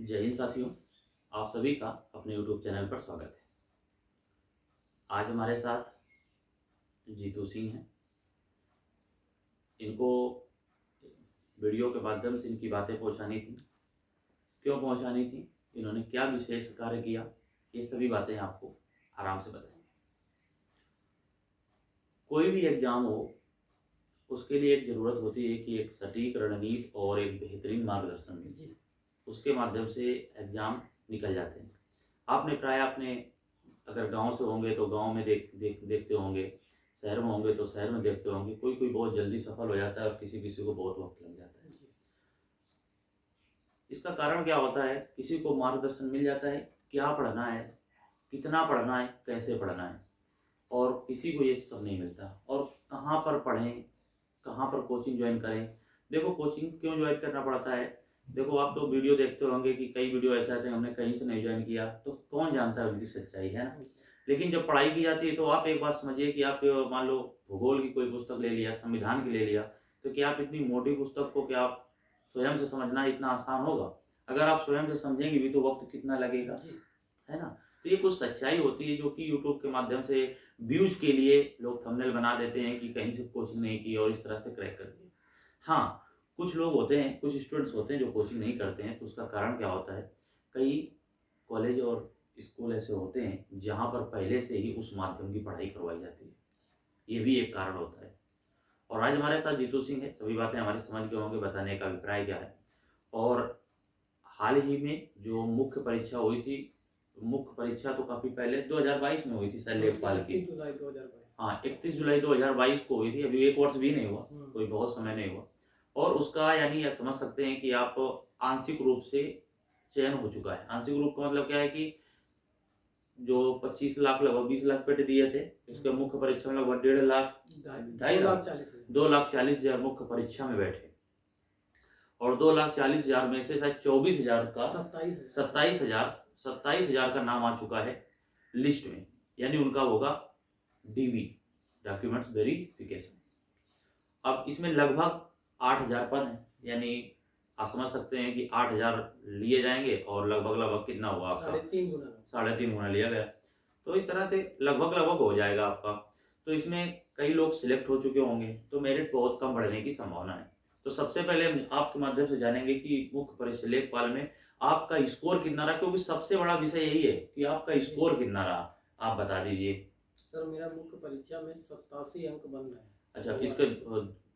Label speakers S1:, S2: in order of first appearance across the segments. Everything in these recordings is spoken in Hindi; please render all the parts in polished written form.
S1: जय हिंद साथियों, आप सभी का अपने YouTube चैनल पर स्वागत है। आज हमारे साथ जीतू सिंह हैं। इनको वीडियो के माध्यम से इनकी बातें पहुंचानी थी। क्यों पहुंचानी थी, इन्होंने क्या विशेष कार्य किया, ये सभी बातें आपको आराम से बताएंगे। कोई भी एग्जाम हो, उसके लिए एक ज़रूरत होती है कि एक सटीक रणनीति और एक बेहतरीन मार्गदर्शन मिले, उसके माध्यम से एग्ज़ाम निकल जाते हैं। आपने प्राय अपने अगर गांव से होंगे तो गांव में देखते होंगे, शहर में होंगे तो शहर में देखते होंगे, कोई कोई बहुत जल्दी सफल हो जाता है और किसी किसी को बहुत वक्त लग जाता है। इसका कारण क्या होता है? किसी को मार्गदर्शन मिल जाता है, क्या पढ़ना है, कितना पढ़ना है, कैसे पढ़ना है, और किसी को ये सब नहीं मिलता। और कहाँ पर पढ़ें, कहाँ पर कोचिंग ज्वाइन करें। देखो, कोचिंग क्यों ज्वाइन करना पड़ता है? देखो, आप तो वीडियो देखते होंगे कि कई वीडियो ऐसे आते हैं हमने कहीं से नहीं ज्वाइन किया, तो कौन जानता है उनकी सच्चाई, है ना। लेकिन जब पढ़ाई की जाती है तो आप एक बात समझिए कि आप मान लो भूगोल की कोई पुस्तक ले लिया, संविधान की ले लिया, तो क्या आप इतनी मोटी पुस्तक को क्या आप स्वयं से समझना इतना आसान होगा? अगर आप स्वयं से समझेंगे भी तो वक्त कितना लगेगा, है ना। तो ये कुछ सच्चाई होती है जो कि यूट्यूब के माध्यम से व्यूज के लिए लोग थंबनेल बना देते हैं कि कहीं से कोचिंग नहीं की और इस तरह से क्रैक कर दिया। हाँ, कुछ लोग होते हैं, कुछ स्टूडेंट्स होते हैं जो कोचिंग नहीं करते हैं, तो उसका कारण क्या होता है? कई कॉलेज और स्कूल ऐसे होते हैं जहाँ पर पहले से ही उस माध्यम की पढ़ाई करवाई जाती है, ये भी एक कारण होता है। और आज हमारे साथ जीतू सिंह है, सभी बातें हमारे समझ के होंगे, बताने का अभिप्राय क्या है। और हाल ही में जो मुख्य परीक्षा हुई थी, मुख्य परीक्षा तो काफ़ी पहले 2022 में हुई थी शायद, लेखपाल की।
S2: 31 जुलाई 2022।
S1: हाँ, 31 जुलाई 2022 को हुई थी, अभी 1 वर्ष भी नहीं हुआ, कोई बहुत समय नहीं हुआ। और उसका यानी आप समझ सकते हैं कि आप आंशिक रूप से चयन हो चुका है। आंशिक रूप का मतलब क्या है कि जो 25 लाख लगभग 20 लाख पेट दिए थे, इसके मुख्य परीक्षा में लगभग 1.5 लाख, 2,40,000 मुख्य परीक्षा में बैठे। और 2,40,000 में से शायद 24,000 का 27,000 का नाम आ चुका है लिस्ट में, यानी उनका होगा डीवी, डॉक्यूमेंट्स वेरिफिकेशन। अब इसमें लगभग 8,000 पद हैं, यानी आप समझ सकते हैं कि 8,000 लिए जाएंगे और लगभग कितना हुआ आपका? 3.5 गुना लिया गया। तो इस तरह से लगभग हो जाएगा आपका। तो इसमें कई लोग सिलेक्ट हो चुके होंगे, तो मेरिट बहुत कम बढ़ने की संभावना है। तो सबसे पहले हम आपके माध्यम से जानेंगे कि मुख्य परीक्षा लेखपाल में आपका स्कोर कितना रहा, क्योंकि सबसे बड़ा विषय यही है कि आपका स्कोर कितना रहा। आप बता दीजिए।
S2: सर, मेरा मुख्य परीक्षा में 87 अंक बन रहे हैं।
S1: अच्छा, इसके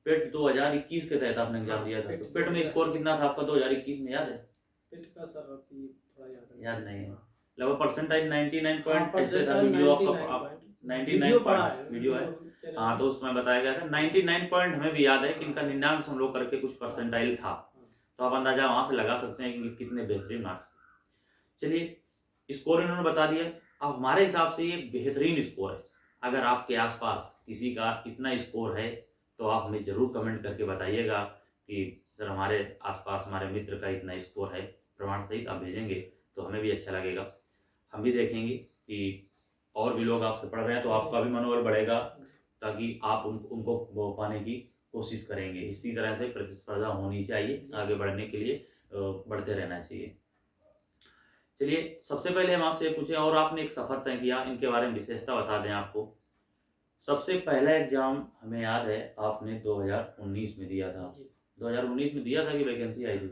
S1: पेट 2021 के तहत आपने एग्जाम दिया था, तो पेट में स्कोर कितना था आपका 2021 में, याद है?
S2: पेट का सर अभी थोड़ा
S1: याद नहीं है। लगभग परसेंटाइल 99 पॉइंट ऐसे था।
S2: परसेंटाइल
S1: वीडियो आपका
S2: 99
S1: पॉइंट वीडियो है। हाँ, तो उसमें बताया गया था 99 पॉइंट, हमें भी याद है कि इनका 99 हम लोग करके कुछ परसेंटाइल था। तो आप अंदाजा वहां से लगा सकते हैं कि कितने बेहतरीन मार्क्स थे। चलिए, स्कोर इन्होंने बता दिया। अब हमारे हिसाब से ये बेहतरीन स्कोर है। अगर आपके आसपास किसी का इतना स्कोर है तो आप हमें जरूर कमेंट करके बताइएगा कि सर हमारे आसपास हमारे मित्र का इतना स्कोर है, प्रमाण सहित आप भेजेंगे तो हमें भी अच्छा लगेगा। हम भी देखेंगे कि और भी लोग आपसे पढ़ रहे हैं तो आपका भी मनोबल बढ़ेगा, ताकि आप उनको पाने की कोशिश करेंगे। इसी तरह से प्रतिस्पर्धा होनी चाहिए, आगे बढ़ने के लिए बढ़ते रहना चाहिए। चलिए, सबसे पहले हम आपसे पूछे, और आपने एक सफर तय किया, इनके बारे में विशेषता बता दें आपको। सबसे पहला एग्जाम हमें याद है आपने 2019 में दिया था। 2019 में दिया था कि वैकेंसी आई थी?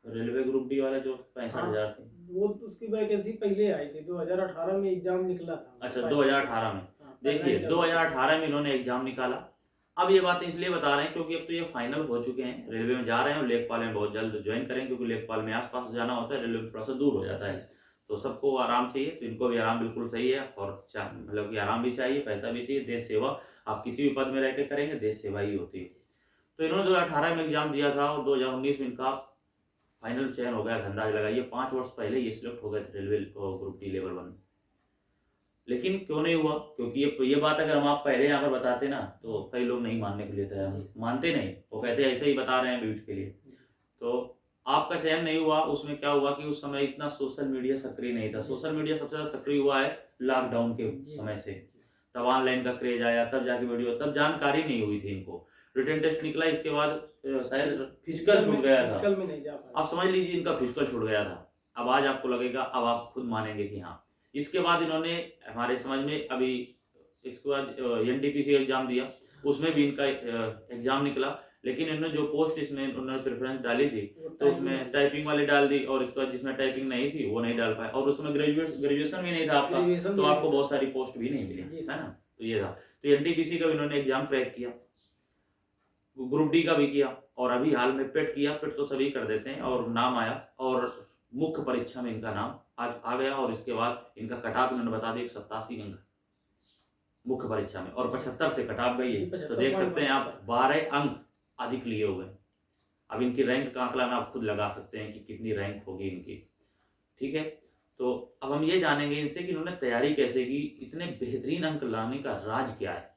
S1: रेलवे ग्रुप डी वाला जो 65,000 थे,
S2: वो उसकी वैकेंसी पहले आई थी। 2018 में एग्जाम निकला था।
S1: अच्छा, 2018 में। देखिए, 2018 में इन्होंने एग्जाम निकाला। अब ये बातें इसलिए बता रहे हैं क्योंकि अब तो ये फाइनल हो चुके हैं, रेलवे में जा रहे हैं और लेखपाल में बहुत जल्द ज्वाइन करेंगे, क्योंकि लेखपाल में आसपास जाना होता है, रेलवे में थोड़ा सा दूर हो जाता है। तो सबको आराम चाहिए, तो इनको भी आराम बिल्कुल सही है। और मतलब कि आराम भी चाहिए, पैसा भी चाहिए, देश सेवा आप किसी भी पद में रह के करेंगे, देश सेवा ही होती है। तो इन्होंने 2018 में एग्जाम दिया था और 2019 में इनका फाइनल चयन हो गया। अंदाज लगाइए 5 वर्ष पहले ये सिलेक्ट हो गए थे रेलवे ग्रुप डी लेवल 1। लेकिन क्यों नहीं हुआ? क्योंकि ये बात अगर हम आप पहले यहाँ पर बताते ना तो कई लोग नहीं मानने के लिए तैयार, मानते नहीं, वो कहते हैं ऐसे ही बता रहे हैं व्यूज के लिए। तो आपका चयन नहीं हुआ। उसमें क्या हुआ कि उस समय इतना सोशल मीडिया सक्रिय नहीं था। सोशल मीडिया सबसे ज्यादा सक्रिय हुआ है लॉकडाउन के समय से, तब ऑनलाइन का क्रेज आया, तब जाके वीडियो, तब जानकारी नहीं हुई थी इनको। रिटन टेस्ट निकला, इसके बाद शायद फिजिकल छूट गया था।
S2: फिजिकल में नहीं जा पाए।
S1: आप समझ लीजिए इनका फिजिकल छूट गया था। अब आज आपको लगेगा, अब आप खुद मानेंगे कि हाँ। इसके बाद इन्होंने हमारे समझ में अभी इसके बाद एनटीपीसी एग्जाम दिया, उसमें भी इनका एग्जाम निकला, लेकिन इन्होंने जो पोस्ट इसमें उन्होंने प्रेफरेंस डाली थी तो उसमें टाइपिंग वाली डाल दी, और इसके बाद जिसमें टाइपिंग नहीं थी वो नहीं डाल पाए, और उसमें ग्रेजुएशन भी नहीं था आपका, तो आपको बहुत सारी पोस्ट भी नहीं मिली, है ना। तो ये था। तो एनटीपीसी का भी इन्होंने एग्जाम क्रैक किया, ग्रुप डी का भी किया, और अभी हाल में पेट किया। पेट तो सभी कर देते हैं, और नाम आया, और मुख्य परीक्षा में इनका नाम आज आ गया, और इसके बाद इनका कटाप इन्होंने बता दिया 87 अंक मुख्य परीक्षा में, और 75 से कटाप गई है। तो देख सकते हैं आप 12 अंक अधिक लिए हुए। अब इनकी रैंक का आंकलन आप खुद लगा सकते हैं कि कितनी रैंक होगी इनकी, ठीक है। तो अब हम ये जानेंगे इनसे कि इन्होंने तैयारी कैसे की, इतने बेहतरीन अंक लाने का राज क्या है,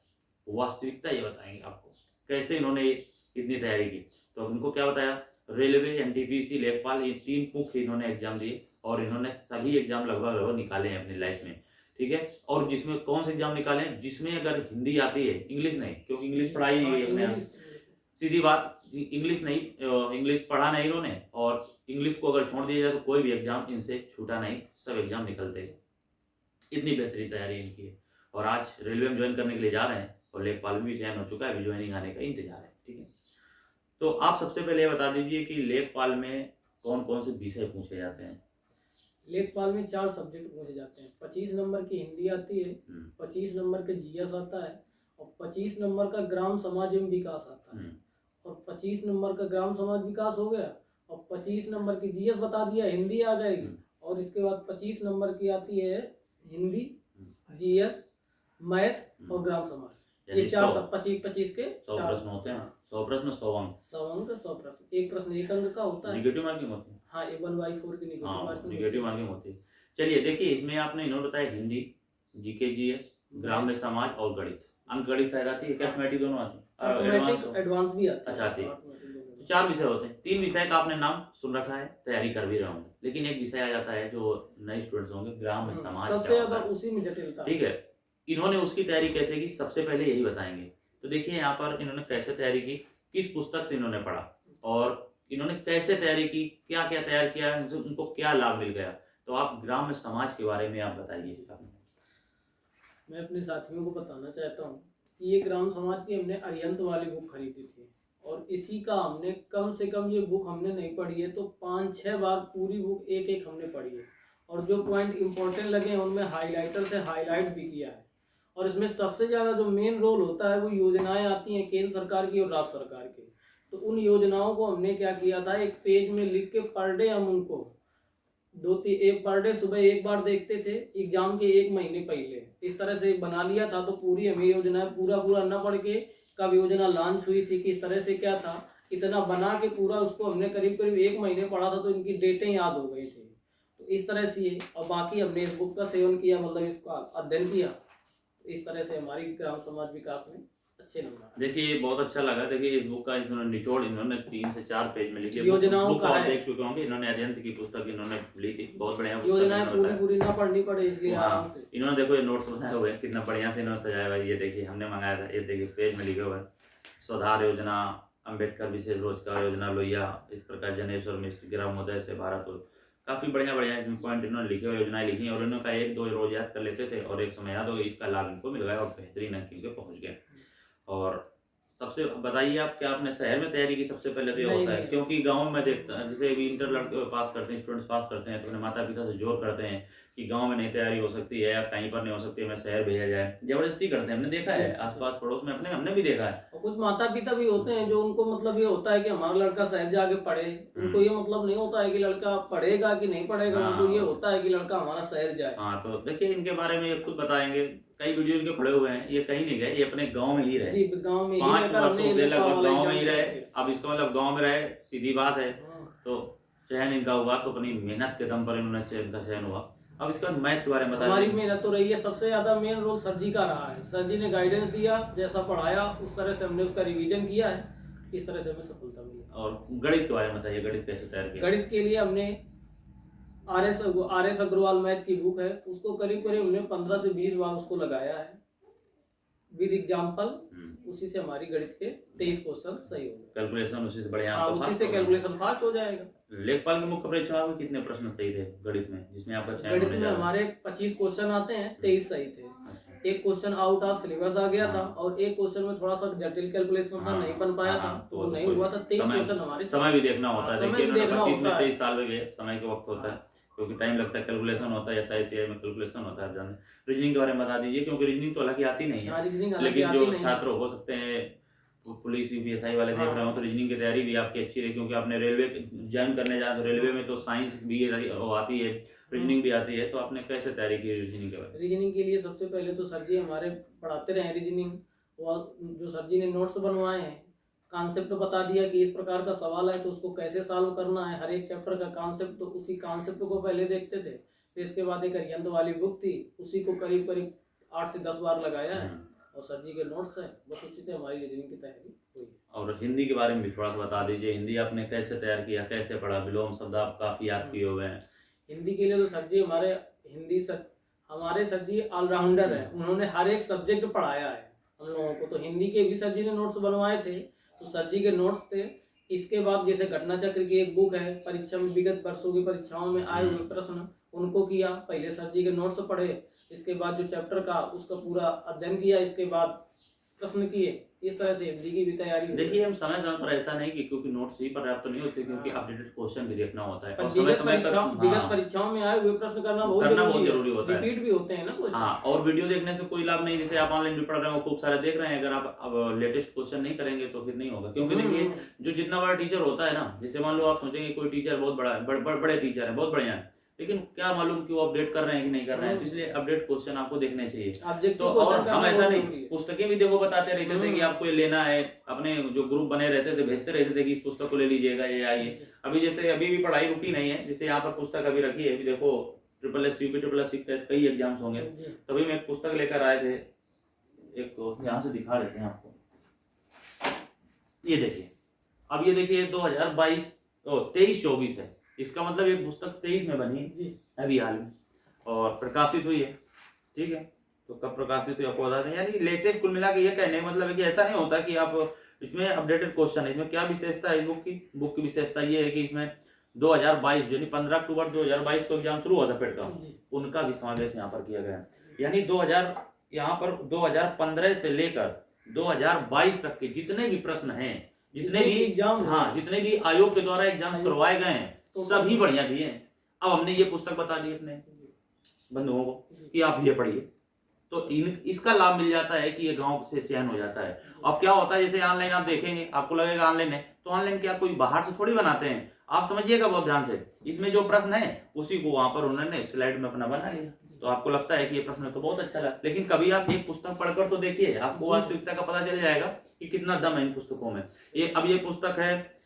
S1: वास्तविकता ये बताएंगे आपको कैसे इन्होंने इतनी तैयारी की। तो अब इनको क्या बताया, रेलवे, एनटीपीसी, लेखपाल, ये 3 मुख्य इन्होंने एग्जाम दिए, और इन्होंने सभी एग्जाम लगभग निकाले हैं अपनी लाइफ में, ठीक है। और जिसमें कौन से एग्जाम निकाले हैं, जिसमें अगर हिंदी आती है, इंग्लिश नहीं, क्योंकि इंग्लिश पढ़ाई नहीं है हमने, सीधी बात, इंग्लिश नहीं, इंग्लिश पढ़ा नहीं इन्होंने, और इंग्लिश को अगर छोड़ दिया जाए तो कोई भी एग्जाम इनसे छूटा नहीं, सब एग्जाम निकलते हैं। इतनी बेहतरीन तैयारी इनकी है, और आज रेलवे में ज्वाइन करने के लिए जा रहे हैं, और लेखपाल में भी चयन हो चुका है, अभी ज्वाइनिंग आने का इंतजार है, ठीक है। तो आप सबसे पहले ये बता दीजिए कि लेखपाल में कौन कौन से विषय पूछे जाते हैं।
S2: लेखपाल में 4 सब्जेक्ट पूछे जाते हैं। 25 नंबर की हिंदी आती है, 25 नंबर के जीएस आता है, और 25 नंबर का ग्राम समाज एवं विकास आता है, और 25 नंबर का ग्राम समाज विकास हो गया, और 25 नंबर की जीएस बता दिया, हिंदी आ जाएगी, और इसके बाद 25 नंबर की आती है हिंदी, जीएस, मैथ और ग्राम समाज। ये 4 25 के
S1: 100 प्रश्न होते हैं, 100 प्रश्न 100 अंक,
S2: 100 प्रश्न, एक प्रश्न 1 अंक का होता है,
S1: निगेटिव मार्किंग होती है।
S2: हाँ, 1/4 की
S1: निगेटिव मार्किंग होती है। चलिए देखिए, इसमें आपने इन्होंने बताया हिंदी, जीके, जीएस, ग्राम्य समाज और गणित। अंक गणित शायद आती है, मैथमेटिक्स दोनों आती है,
S2: एडवांस भी आता है।
S1: अच्छा आती है। तो 4 विषय होते हैं। 3 विषय का आपने नाम सुन रखा है, तैयारी कर भी रहे होंगे, लेकिन एक विषय आ जाता है जो नए स्टूडेंट्स होंगे, ग्राम्य समाज,
S2: सबसे ज्यादा उसी में जटिलता,
S1: ठीक है। इन्होंने उसकी तैयारी कैसे की, सबसे पहले यही बताएंगे। तो देखिए यहाँ पर इन्होंने कैसे तैयारी की, किस पुस्तक से इन्होंने पढ़ा, और इन्होंने कैसे तैयारी की, क्या क्या तैयार किया, उनको क्या लाभ मिल गया। तो आप ग्राम्य समाज के बारे में आप बताइए।
S2: मैं अपने साथियों को बताना चाहता हूँ कि ये ग्राम समाज की हमने अरिहंत वाली बुक खरीदी थी, और इसी का हमने कम से कम, ये बुक हमने नहीं पढ़ी है तो 5-6 बार पूरी बुक एक हमने पढ़ी है, और जो पॉइंट इंपॉर्टेंट लगे हैं उनमें हाईलाइटर से हाईलाइट भी किया है। और इसमें सबसे ज़्यादा जो मेन रोल होता है वो योजनाएं आती हैं केंद्र सरकार की और राज्य सरकार की। तो उन योजनाओं को हमने क्या किया था, एक पेज में लिख के पर डे हम उनको 2-3 एक पर डे सुबह एक बार देखते थे, एग्जाम के 1 महीने पहले इस तरह से बना लिया था। तो पूरी हमें योजना पूरा न पढ़ के, कब योजना लॉन्च हुई थी, किस तरह से क्या था, इतना बना के पूरा उसको हमने करीब 1 महीने पढ़ा था, तो इनकी डेटें याद हो गई थी। तो इस तरह से, और बाकी हमने इस बुक का सेवन किया, मतलब इसका अध्ययन किया, तो इस तरह से हमारी ग्राम समाज विकास में अच्छे नंबर।
S1: देखिए बहुत अच्छा लगा। देखिए इस बुक का इन्होंने निचोड़ इन्होंने 3 से 4 पेज में लिखी है।
S2: योजनाओं का है,
S1: देख चुके होंगे, इन्होंने अरिहंत की पुस्तक इन्होंने ली थी, बहुत बढ़िया
S2: योजनाएं पूरी ना पढ़नी पड़े इसलिए आराम से।
S1: इन्होंने देखो ये नोट्स बनाए हुए हैं, कितना बढ़िया से इन्होंने सजाया हुआ है। ये देखिए हमने मंगाया था, ये देखिए इस पेज में लिखे हुए हैं, सुधार योजना, अम्बेडकर विशेष रोजगार योजना, लोहिया, इस प्रकार जनेश्वर मिश्र ग्रामोदय से भारत, काफी बढ़िया इसमें पॉइंट इन्होंने लिखे हुए, योजनाएं लिखी, और इन्होंने 1-2 रोज याद कर लेते थे, और एक समय याद हो गया, इसका लाभ इनको मिल गया, और बेहतरीन अंक इनके पहुंच गए। और सबसे बताइए आप, क्या आपने शहर में तैयारी की? सबसे पहले तो ये होता है, क्योंकि गांव में देखता है, जैसे अभी इंटर लड़के पास करते हैं, स्टूडेंट्स पास करते हैं, तो अपने माता पिता से जोर करते हैं कि गांव में नहीं तैयारी हो सकती है, या कहीं पर नहीं हो सकती है, मैं शहर भेजा जाए, जबरदस्ती करते हैं। हमने देखा है आसपास पड़ोस में, हमने भी देखा है।
S2: और कुछ माता पिता भी होते हैं जो उनको मतलब ये होता है कि हमारा लड़का शहर जाके पढ़े, उनको ये मतलब नहीं होता है कि लड़का पढ़ेगा कि नहीं पढ़ेगा, उनको ये होता है कि लड़का हमारा शहर जाए।
S1: हाँ, तो देखिए इनके बारे में खुद बताएंगे, कई वीडियो इनके पड़े हुए हैं, ये कहीं नहीं गए, ये अपने गांव में ही रहे,
S2: गांव में
S1: 5 वर्षों से लगभग गांव में ही रहे। अब इसका मतलब गांव में रहे, सीधी बात है। तो चयन इनका हुआ तो अपनी मेहनत के दम पर इन्होंने चयन हुआ। अब इसके बाद मैथ के बारे में बताइए।
S2: हमारी मेहनत तो रही है, सबसे ज्यादा मेन रोल सर जी का रहा है। सर जी ने गाइडेंस दिया, जैसा पढ़ाया उस तरह से हमने उसका रिवीजन किया है, इस तरह से हमें सफलता मिली।
S1: और गणित के बारे में बताइए, गणित कैसे तैयार किया?
S2: गणित के लिए हमने आर एस अग्रवाल मैथ की बुक है, उसको करीब हमने 15 से 20 बार उसको लगाया है। विद एग्जाम्पल,
S1: हम्म।
S2: उसी से हमारी गणित के 23 क्वेश्चन सही हो गए।
S1: कैलकुलेशन उसी से बढ़िया
S2: हाँ,
S1: आपका
S2: उसी
S1: फास्ट
S2: से
S1: होगा।
S2: कैलकुलेशन फास्ट हो जाएगा।
S1: लेखपाल की मुख्य परीक्षा में कितने प्रश्न सही थे गणित में, जिसमें आपका चयन
S2: गणित
S1: होने
S2: में
S1: जा रहा है?
S2: हमारे 25 क्वेश्चन आते हैं, 23 सही थे।
S1: अच्छा।
S2: एक क्वेश्चन आउट ऑफ सिलेबस आ गया था
S1: हाँ।
S2: और एक क्वेश्चन में थोड़ा सा जटिल कैलकुलेशन था,
S1: हाँ,
S2: नहीं बन पाया था,
S1: हाँ,
S2: तो वो नहीं
S1: कोई
S2: हुआ था। 23
S1: समय
S2: क्वेश्चन हमारे
S1: समय भी देखना होता है।
S2: समय
S1: देखिए
S2: भी
S1: इन्होंने
S2: देखना
S1: 25 में
S2: होता है।
S1: 23 साल में गए, समय का वक्त होता है, क्योंकि टाइम लगता है, कैलकुलेशन होता है, SICI में कैलकुलेशन होता है। जाने रीजनिंग के बारे में बता दीजिए, क्योंकि रीजनिंग तो हालांकि आती नहीं
S2: हाँ,
S1: है,
S2: रीजनिंग हालांकि
S1: लेकिन
S2: आती
S1: जो
S2: नहीं है।
S1: छात्र हो सकते हैं पुलिस UPSI वाले देख
S2: हाँ।
S1: रहे हो, तो रीजनिंग की तैयारी भी आपकी अच्छी रही, क्योंकि आपने रेलवे ज्वाइन करने जाए तो रेलवे में तो साइंस भी वो आती है, रीजनिंग भी आती है, तो आपने कैसे तैयारी की रीजनिंग के बारे में?
S2: रीजनिंग के लिए सबसे पहले तो सर जी हमारे पढ़ाते रहे रीजनिंग, और जो सर जी ने नोट्स बनवाए हैं, कॉन्सेप्ट बता दिया कि इस प्रकार का सवाल है तो उसको कैसे सॉल्व करना है, हर एक चैप्टर का कॉन्सेप्ट, तो उसी कॉन्सेप्ट को पहले देखते थे। फिर इसके बाद एक अरिहंत वाली बुक थी, उसी को करीब करीब 8 से 10 बार लगाया है, और सर जी के नोट्स हैं, बस उसी से हमारी रीजनिंग की तैयारी हुई।
S1: और हिंदी के बारे में भी थोड़ा सा बता दीजिए, हिंदी आपने कैसे तैयार किया, कैसे पढ़ा? विलोम शब्द आप काफी याद किए हुए हैं।
S2: हिंदी के लिए तो सर जी हमारे सर जी ऑलराउंडर है, उन्होंने हर एक सब्जेक्ट पढ़ाया है हम लोगों को। तो हिंदी के भी सर जी ने नोट्स बनवाए थे, तो सर जी के नोट्स थे। इसके बाद जैसे घटना चक्र की एक बुक है, परीक्षा में विगत वर्षों की परीक्षाओं में आए हुए प्रश्न, उनको किया। पहले सर जी के नोट्स पढ़े, इसके बाद जो चैप्टर का उसका पूरा अध्ययन किया, इसके बाद प्रश्न किए। इस तरह से हिंदी की भी तैयारी हुई।
S1: देखिए हम समय समय पर ऐसा नहीं कि क्योंकि नोट्स ही पर्याप्त नहीं होते, क्योंकि अपडेटेड क्वेश्चन भी देखना होता है,
S2: पर
S1: और समय
S2: विगत
S1: समय पर
S2: विगत परीक्षाओं में आए हुए प्रश्न करना बहुत
S1: जरूरी होता है।
S2: रिपीट भी होते हैं ना क्वेश्चन।
S1: हाँ, और वीडियो देखने से कोई लाभ नहीं, जैसे आप ऑनलाइन भी पढ़ रहे हो, खूब सारे देख रहे हैं, अगर आप अब लेटेस्ट क्वेश्चन नहीं करेंगे तो फिर नहीं होगा। क्योंकि देखिए जो जितना बड़ा टीचर होता है ना, जैसे मान लो आप सोचेंगे कोई टीचर बहुत बड़ा है, बड़े टीचर है, बहुत बढ़िया है, लेकिन क्या मालूम कि वो अपडेट कर रहे हैं कि नहीं कर रहे हैं, तो इसलिए अपडेट क्वेश्चन आपको देखने चाहिए। तो और हम ऐसा नहीं, पुस्तकें भी देखो बताते रहते थे कि आपको ये लेना है, अपने जो ग्रुप बने रहते थे भेजते रहते थे कि इस पुस्तक को ले लीजिएगा, ये आइए। अभी जैसे अभी भी पढ़ाई रुकी नहीं है, जैसे यहाँ पर पुस्तक अभी रखी है, अभी देखो SSS UP SSS के कई एग्जाम्स होंगे, तभी मैं एक पुस्तक लेकर आए थे, एक तो यहाँ से दिखा देते हैं आपको, ये देखिए। अब ये देखिए 2022 23-24 है, इसका मतलब ये पुस्तक 23 में बनी है अभी हाल में, और प्रकाशित हुई है, ठीक है। तो कब प्रकाशित हुई आपको बताते हैं, यानी लेटेस्ट। कुल मिला के ये कहने का मतलब है कि ऐसा नहीं होता कि आप इसमें अपडेटेड क्वेश्चन है। इसमें क्या विशेषता है इस बुक की विशेषता ये है कि इसमें 2022 यानी 15 अक्टूबर 2022 को एग्जाम शुरू हुआ था पेड का, उनका भी समावेश यहाँ पर किया गया है। यानी 2015 से लेकर 2022 तक के जितने भी प्रश्न हैं, जितने भी एग्जाम, हाँ, जितने भी आयोग के द्वारा एग्जाम्स करवाए गए हैं, सभी बढ़िया दिए हैं। अब हमने ये पुस्तक बता दी अपने बंधुओं को कि आप ये पढ़िए, तो इसका लाभ मिल जाता है कि ये गांव से चयन हो जाता है। अब क्या होता है, जैसे ऑनलाइन आप देखेंगे, आपको लगेगा ऑनलाइन है, तो ऑनलाइन क्या कोई बाहर से थोड़ी बनाते हैं, आप समझिएगा बहुत ध्यान से। इसमें जो प्रश्न है उसी को वहां पर उन्होंने स्लाइड में अपना बना लिया, तो आपको लगता है कि ये प्रश्न तो बहुत अच्छा लगा, लेकिन कभी आप एक पुस्तक पढ़कर तो देखिए, आपको वास्तविकता का पता चल जाएगा कि कितना दम है इन पुस्तकों में। अब ये पुस्तक है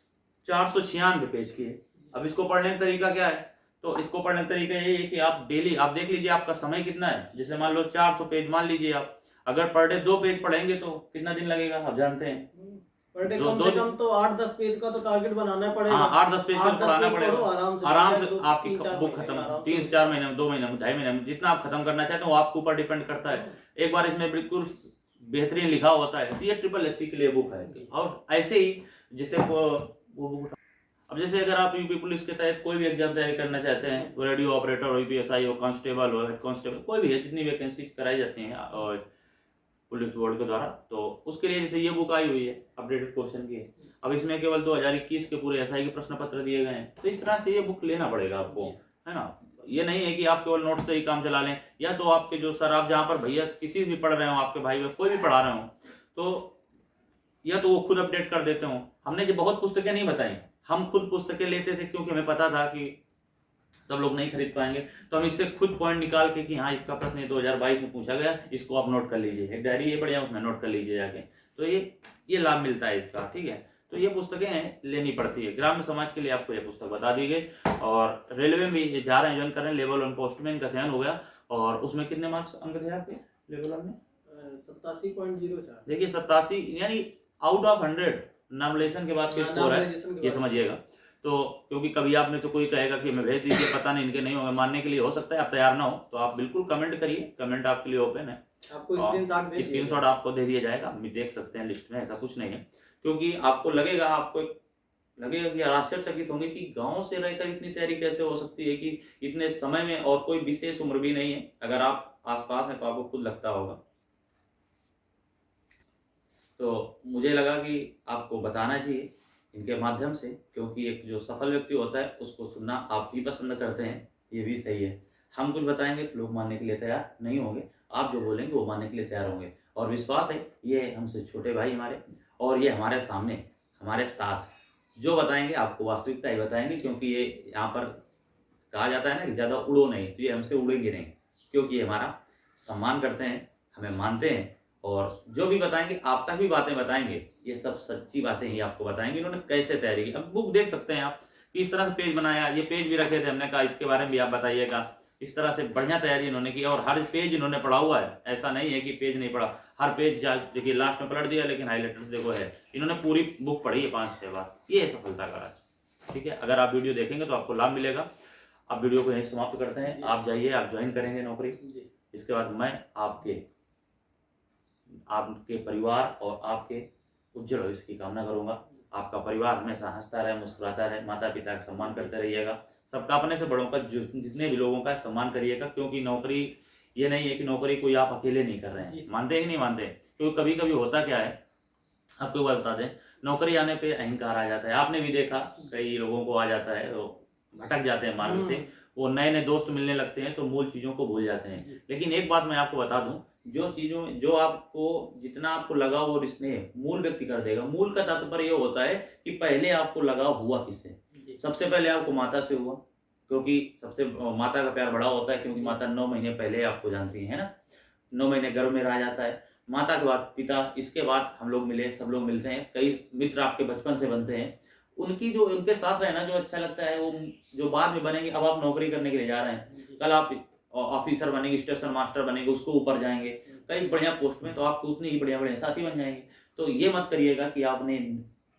S1: 496 पेज की है। अब इसको पढ़ने का तरीका क्या है, तो इसको पढ़ने का तरीका ये है कि आप डेली आप देख लीजिए आपका समय कितना है। जैसे मान लो 400 पेज मान लीजिए आप, अगर पर डे 2 पेज पढ़ेंगे तो कितना दिन लगेगा आप जानते हैं।
S2: पर डे कम से कम तो 8-10 पेज का तो टारगेट बनाना पड़ेगा।
S1: हाँ, 8-10 पेज का पढ़ाना पड़ेगा, आराम से आपकी बुक खत्म 3 से 4 महीने में, 2 महीने में, 2.5 महीने में, जितना आप खत्म करना चाहते हो वो आपके ऊपर डिपेंड करता है। एक बार इसमें बिल्कुल बेहतरीन लिखा होता है, तो ये SSS के लिए बुक है। और ऐसे ही जैसे वो बुक, अब जैसे अगर आप यूपी पुलिस के तहत कोई भी एग्जाम तैयारी करना चाहते हैं, तो रेडियो ऑपरेटर हो, UPSI हो, कांस्टेबल हो, हेड कांस्टेबल, कोई भी है, जितनी वैकेंसी कराई जाती हैं और पुलिस बोर्ड के द्वारा, तो उसके लिए जैसे ये बुक आई हुई है अपडेटेड क्वेश्चन की। अब इसमें केवल 2021 के पूरे SI के प्रश्न पत्र दिए गए हैं, तो इस तरह से ये बुक लेना पड़ेगा आपको, है ना। ये नहीं है कि आप केवल नोट से ही काम चला लें, या तो आपके जो सर आप जहाँ पर भैया किसी से भी पढ़ रहे हो, आपके भाई कोई भी पढ़ा रहे हो, तो या तो वो खुद अपडेट कर देते हो। हमने जो बहुत पुस्तकें नहीं बताई, हम खुद पुस्तकें लेते थे, क्योंकि हमें पता था कि सब लोग नहीं खरीद पाएंगे, तो हम इससे खुद पॉइंट निकाल के कि हाँ इसका प्रश्न 2022 में पूछा गया, इसको आप नोट कर लीजिए, एक डायरी ये बढ़िया उसमें नोट कर लीजिए जाके, तो ये लाभ मिलता है इसका, ठीक है। तो ये पुस्तकें लेनी पड़ती है। ग्राम्य समाज के लिए आपको ये पुस्तक बता दी गई, और रेलवे में भी जा रहे हैं, ज्वाइन कर रहे हैं, लेवल 1 पोस्टमैन का चयन हो गया, और उसमें कितने मार्क्स अंक थे आपके लेवल 1 में?
S2: 87.04।
S1: देखिए 87 यानी आउट ऑफ 100 नॉमिनेशन के बाद के स्कोर है, ये समझिएगा। तो क्योंकि कभी आप में से कोई कहेगा कि मैं भेज दीजिए, पता नहीं इनके नहीं होगा, मानने के लिए हो सकता है आप तैयार ना हो, तो आप बिल्कुल कमेंट करिए, कमेंट आपके लिए ओपन है।
S2: आपको स्क्रीनशॉट भेज दिया
S1: स्क्रीनशॉट आपको दे दिया जाएगा, आप देख सकते हैं लिस्ट में, ऐसा कुछ नहीं है। क्योंकि आपको लगेगा कि आश्चर्यचकित होंगे कि गाँव से रहकर इतनी तैयारी कैसे हो सकती है कि इतने समय में, और कोई विशेष उम्र भी नहीं है। अगर आप आस-पास हैं तो आपको खुद लगता होगा। तो मुझे लगा कि आपको बताना चाहिए इनके माध्यम से, क्योंकि एक जो सफल व्यक्ति होता है उसको सुनना आप भी पसंद करते हैं, ये भी सही है। हम कुछ बताएँगे तो लोग मानने के लिए तैयार नहीं होंगे, आप जो बोलेंगे वो मानने के लिए तैयार होंगे। और विश्वास है ये हमसे छोटे भाई हमारे, और ये हमारे सामने, हमारे साथ जो बताएँगे आपको वास्तविकता ही बताएँगे, क्योंकि ये यहाँ पर कहा जाता है ना कि ज़्यादा उड़ो नहीं, तो ये हमसे उड़ेंगे नहीं, क्योंकि ये हमारा सम्मान करते हैं, हमें मानते हैं, और जो भी बताएँगे, आप तक भी बातें बताएँगे, ये सब सच्ची बातें ही आपको बताएँगे इन्होंने कैसे तैयारी की। अब बुक देख सकते हैं आप, किस तरह से पेज बनाया, ये पेज भी रखे थे, हमने कहा इसके बारे में भी आप बताइएगा। इस तरह से बढ़िया तैयारी इन्होंने की, और हर पेज इन्होंने पढ़ा हुआ है, ऐसा नहीं है कि पेज नहीं पढ़ा। हर पेज देखिए लास्ट में पलट दिया, लेकिन हाइलाइटर्स देखो है। इन्होंने पूरी बुक पढ़ी है 5-6 बार, ये है सफलता का राज। ठीक है, अगर आप वीडियो देखेंगे तो आपको लाभ मिलेगा। अब वीडियो को यहीं समाप्त करते हैं। आप जाइए, आप ज्वाइन करेंगे नौकरी। इसके बाद मैं आपके परिवार और आपके उज्जवल भविष्य की कामना करूंगा। आपका परिवार हमेशा हंसता रहे, मुस्कुराता रहे, माता पिता का सम्मान करते रहिएगा। सबका, अपने से बड़ों का, जितने भी लोगों का सम्मान करिएगा, क्योंकि नौकरी ये नहीं है कि नौकरी कोई आप अकेले नहीं कर रहे हैं। मानते ही नहीं मानते, क्योंकि कभी कभी होता क्या है, आपको एक बात बता दें, नौकरी आने पे अहंकार आ जाता है। आपने भी देखा कई लोगों को आ जाता है, तो भटक जाते हैं मार्ग से, वो नए नए दोस्त मिलने लगते हैं तो मूल चीज़ों को भूल जाते हैं। लेकिन एक बात मैं आपको बता दूं, जो आपको जितना आपको लगाव और स्नेह मूल व्यक्ति कर देगा। मूल का तात्पर्य ये होता है कि पहले आपको लगाव हुआ किससे। सबसे पहले आपको माता से हुआ, क्योंकि सबसे माता का प्यार बड़ा होता है, क्योंकि माता 9 महीने पहले आपको जानती है ना, 9 महीने गर्भ में रह जाता है। माता के बाद पिता, इसके बाद हम लोग मिले, सब लोग मिलते हैं। कई मित्र आपके बचपन से बनते हैं, उनकी जो उनके साथ रहना जो अच्छा लगता है, वो जो बाद में बनेंगे। अब आप नौकरी करने के लिए जा रहे हैं, कल आप ऑफिसर बनेंगे, स्टेशन मास्टर बनेंगे, उसको ऊपर जाएंगे कई बढ़िया पोस्ट में, तो आपको उतने ही बढ़िया बढ़िया साथी बन जाएंगे। तो ये मत करिएगा कि आपने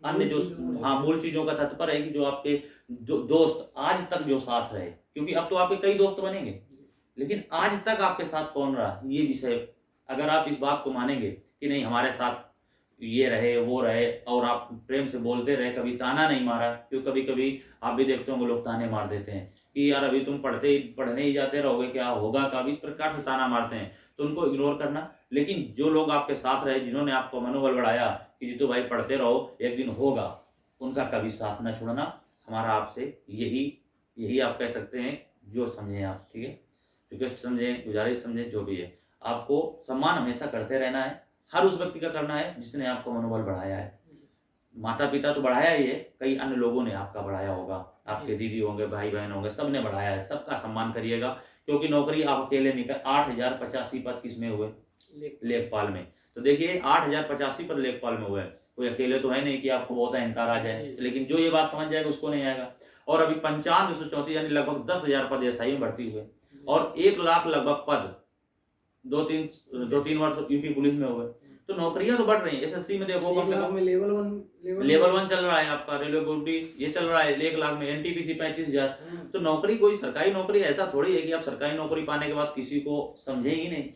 S1: अन्य जो, हाँ, मूल चीजों का तात्पर्य है कि जो आपके जो दोस्त आज तक जो साथ रहे, क्योंकि अब तो आपके कई दोस्त बनेंगे, लेकिन आज तक आपके साथ कौन रहा, ये विषय अगर आप इस बात को मानेंगे कि नहीं हमारे साथ ये रहे वो रहे, और आप प्रेम से बोलते रहे, कभी ताना नहीं मारा। क्योंकि कभी कभी आप भी देखते होंगे लोग ताने मार देते हैं कि यार अभी तुम पढ़ने ही जाते रहोगे, क्या होगा कब, इस प्रकार से ताना मारते हैं, तो उनको इग्नोर करना। लेकिन जो लोग आपके साथ रहे, जिन्होंने आपको मनोबल बढ़ाया कि जीतू भाई पढ़ते रहो, एक दिन होगा, उनका कभी साथ न छोड़ना। हमारा आपसे यही आप कह सकते हैं, जो समझें आप। ठीक है, रिक्वेस्ट समझें, गुजारिश समझें, जो भी है, आपको सम्मान हमेशा करते रहना है। हर उस व्यक्ति का करना है जिसने आपका मनोबल बढ़ाया है। माता पिता तो बढ़ाया ही है, कई अन्य लोगों ने आपका बढ़ाया होगा, आपके दीदी होंगे, भाई बहन होंगे, सब ने बढ़ाया है। सबका सम्मान करिएगा, क्योंकि नौकरी आप अकेले नहीं कर। 8085 पद किसमें हुए? लेखपाल में। तो देखिए 8085 पद लेखपाल में हुए, कोई अकेले तो है नहीं कि आपको बहुत अहंकार आ जाए। लेकिन जो ये बात समझ जाएगा उसको नहीं आएगा। और अभी 9534 यानी लगभग 10,000 पद एसआई में भर्ती हुए, और 1 लाख लगभग पद 2-3 वर्ष यूपी पुलिस में हुए। तो नौकरियां तो बढ़ रही हैं। एसएससी में देखो कम से कम लेवल 1 चल रहा है आपका, रेलवे ग्रुप डी ये चल रहा है 1 लाख में, एनटीपीसी 35,000। तो नौकरी कोई सरकारी नौकरी ऐसा थोड़ी है कि आप सरकारी नौकरी पाने के बाद किसी को समझे ही नहीं।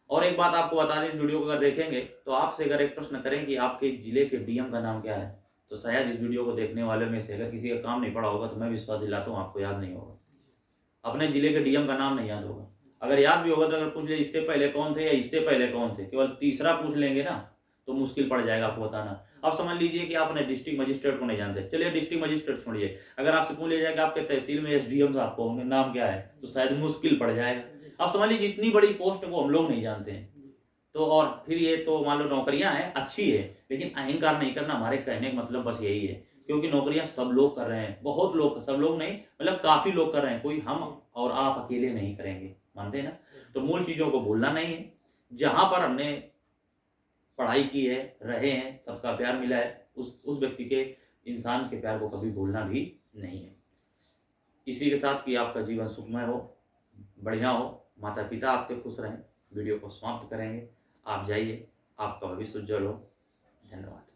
S1: और एक बात आपको बता दें, इस वीडियो को अगर देखेंगे तो आपसे अगर एक प्रश्न करें कि आपके जिले के डीएम का नाम क्या है, तो शायद इस वीडियो को देखने वाले में से अगर किसी का काम नहीं पड़ा होगा तो मैं विश्वास दिलाता हूँ आपको याद नहीं होगा, अपने जिले के डीएम का नाम नहीं याद होगा। अगर याद भी होगा तो अगर पूछ ले इससे पहले कौन थे या इससे पहले कौन थे, केवल तीसरा पूछ लेंगे ना तो मुश्किल पड़ जाएगा आपको बताना। अब समझ लीजिए कि आपने डिस्ट्रिक्ट मजिस्ट्रेट को नहीं जानते, चलिए डिस्ट्रिक्ट मजिस्ट्रेट छोड़िए, अगर आपसे पूछ लिया जाएगा आपके तहसील में एसडीएम साहब को होंगे नाम क्या है, तो शायद मुश्किल पड़ जाएगा। अब समझ लीजिए इतनी बड़ी पोस्ट को हम लोग नहीं जानते हैं। तो और फिर ये तो मान लो नौकरियां हैं अच्छी है, लेकिन अहंकार नहीं करना। हमारे कहने का मतलब बस यही है, क्योंकि नौकरियां सब लोग कर रहे हैं, बहुत लोग, सब लोग नहीं मतलब काफी लोग कर रहे हैं, कोई हम और आप अकेले नहीं करेंगे, मानते हैं ना। तो मूल चीजों को भूलना नहीं है। जहां पर हमने पढ़ाई की है, रहे हैं, सबका प्यार मिला है, उस व्यक्ति के, इंसान के प्यार को कभी भूलना भी नहीं है। इसी के साथ कि आपका जीवन सुखमय हो, बढ़िया हो, माता पिता आपके खुश रहें। वीडियो को समाप्त करेंगे, आप जाइए, आपका भविष्य उज्जवल हो। धन्यवाद।